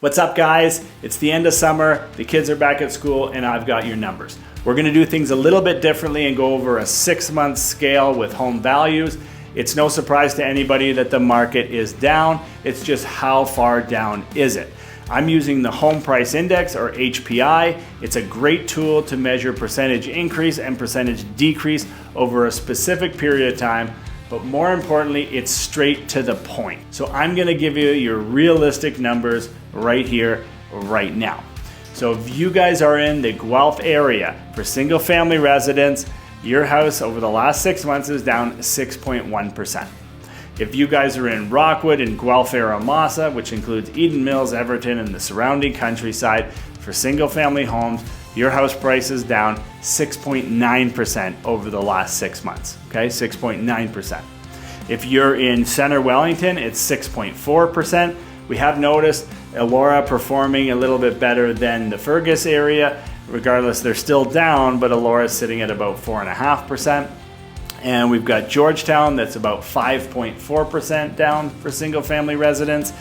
What's up, guys? It's the end of summer, the kids are back at school, and I've got your numbers. We're gonna do things a little bit differently and go over a 6-month scale with home values. It's no surprise to anybody that the market is down. It's just how far down is it? I'm using the Home Price Index, or HPI. It's a great tool to measure percentage increase and percentage decrease over a specific period of time. But more importantly, it's straight to the point. So I'm gonna give you your realistic numbers right here, right now. So if you guys are in the Guelph area for single family residence, your house over the last 6 months is down 6.1%. If you guys are in Rockwood and Guelph Aramasa, which includes Eden Mills, Everton, and the surrounding countryside for single family homes, your house price is down 6.9% over the last 6 months, okay? 6.9%. If you're in Center Wellington, it's 6.4%. We have noticed Elora performing a little bit better than the Fergus area. Regardless, they're still down, but Elora is sitting at about 4.5%. And we've got Georgetown that's about 5.4% down for single family residents.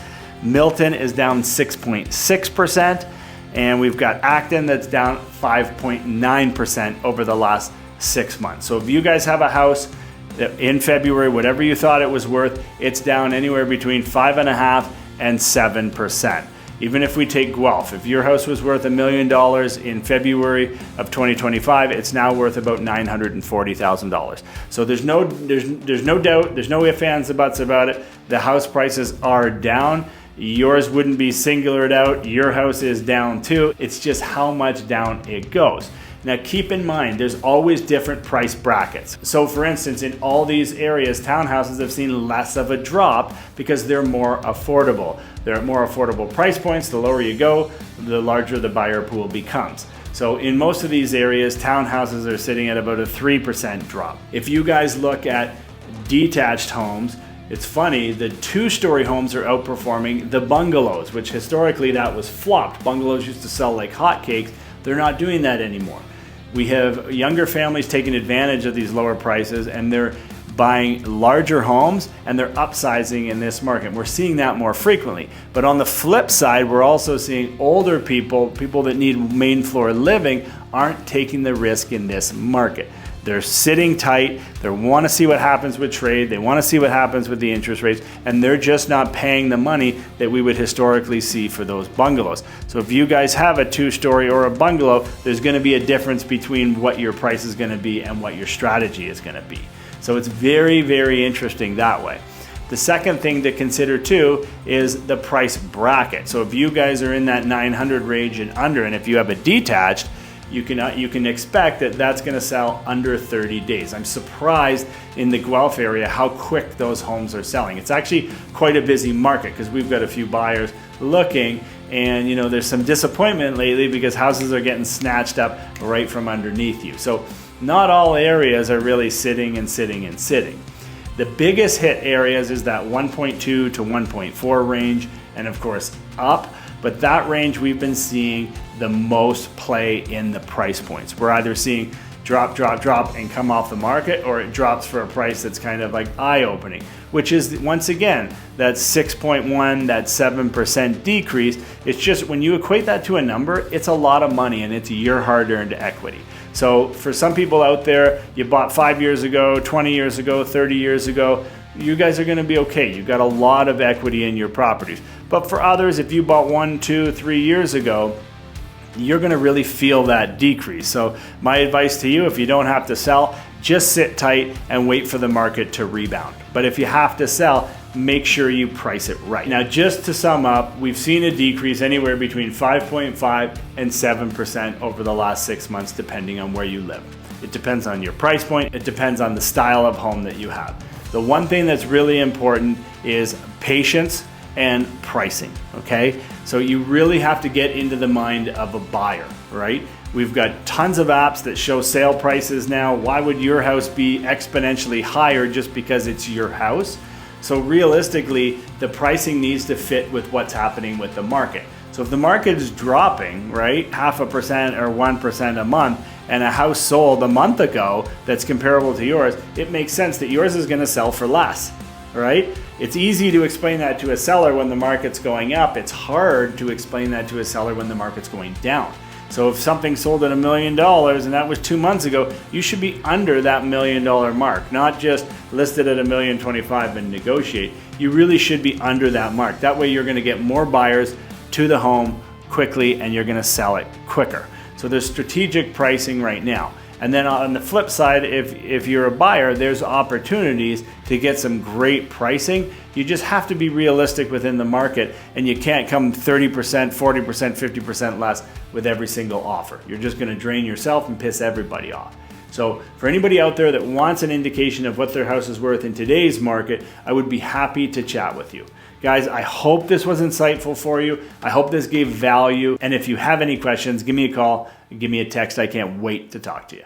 Milton is down 6.6%. And we've got Acton that's down 5.9% over the last 6 months. So if you guys have a house that in February, whatever you thought it was worth, it's down anywhere between 5.5% and 7%. Even if we take Guelph, if your house was worth $1 million in February of 2025, it's now worth about $940,000. So there's no doubt, there's no ifs, ands, or buts about it. The house prices are down. Yours wouldn't be singulared out. Your house is down too. It's just how much down it goes. Now keep in mind, there's always different price brackets. So for instance, in all these areas, townhouses have seen less of a drop because they're more affordable. They're at more affordable price points. The lower you go, the larger the buyer pool becomes. So in most of these areas, townhouses are sitting at about a 3% drop. If you guys look at detached homes, it's funny, the 2-story homes are outperforming the bungalows, which historically that was flopped. Bungalows used to sell like hotcakes. They're not doing that anymore. We have younger families taking advantage of these lower prices, and they're buying larger homes and they're upsizing in this market. We're seeing that more frequently. But on the flip side, we're also seeing older people that need main floor living, aren't taking the risk in this market. They're sitting tight, they want to see what happens with trade, they want to see what happens with the interest rates, and they're just not paying the money that we would historically see for those bungalows. So if you guys have a 2-story or a bungalow, there's going to be a difference between what your price is going to be and what your strategy is going to be. So it's very, very interesting that way. The second thing to consider too is the price bracket. So if you guys are in that 900 range and under, and if you have a detached, you can expect that that's going to sell under 30 days. I'm surprised in the Guelph area how quick those homes are selling. It's actually quite a busy market because we've got a few buyers looking, and there's some disappointment lately because houses are getting snatched up right from underneath you. So not all areas are really sitting and sitting and sitting. The biggest hit areas is that 1.2 to 1.4 range, and of course up. But that range we've been seeing the most play in the price points. We're either seeing drop, drop, drop and come off the market, or it drops for a price that's kind of like eye-opening, which is, once again, that 6.1, that 7% decrease. It's just, when you equate that to a number, it's a lot of money and it's your hard-earned equity. So for some people out there, you bought 5 years ago, 20 years ago, 30 years ago, you guys are going to be okay. You've got a lot of equity in your properties. But for others, if you bought 1, 2, 3 years ago, you're going to really feel that decrease. So my advice to you, if you don't have to sell, just sit tight and wait for the market to rebound. But if you have to sell, make sure you price it right. Now, just to sum up, we've seen a decrease anywhere between 5.5 and 7% over the last 6 months, depending on where you live. It depends on your price point. It depends on the style of home that you have. The one thing that's really important is patience and pricing, okay? So you really have to get into the mind of a buyer, right? We've got tons of apps that show sale prices now. Why would your house be exponentially higher just because it's your house? So realistically, the pricing needs to fit with what's happening with the market. So if the market is dropping, right, 0.5% or 1% a month, and a house sold a month ago that's comparable to yours, it makes sense that yours is going to sell for less, right? It's easy to explain that to a seller when the market's going up. It's hard to explain that to a seller when the market's going down. So if something sold at $1 million and that was 2 months ago, you should be under that $1 million mark, not just listed at $1,025,000 and negotiate. You really should be under that mark. That way you're gonna get more buyers to the home quickly and you're gonna sell it quicker. So there's strategic pricing right now. And then on the flip side, if you're a buyer, there's opportunities to get some great pricing. You just have to be realistic within the market, and you can't come 30%, 40%, 50% less with every single offer. You're just gonna drain yourself and piss everybody off. So for anybody out there that wants an indication of what their house is worth in today's market, I would be happy to chat with you. Guys, I hope this was insightful for you. I hope this gave value. And if you have any questions, give me a call, give me a text. I can't wait to talk to you.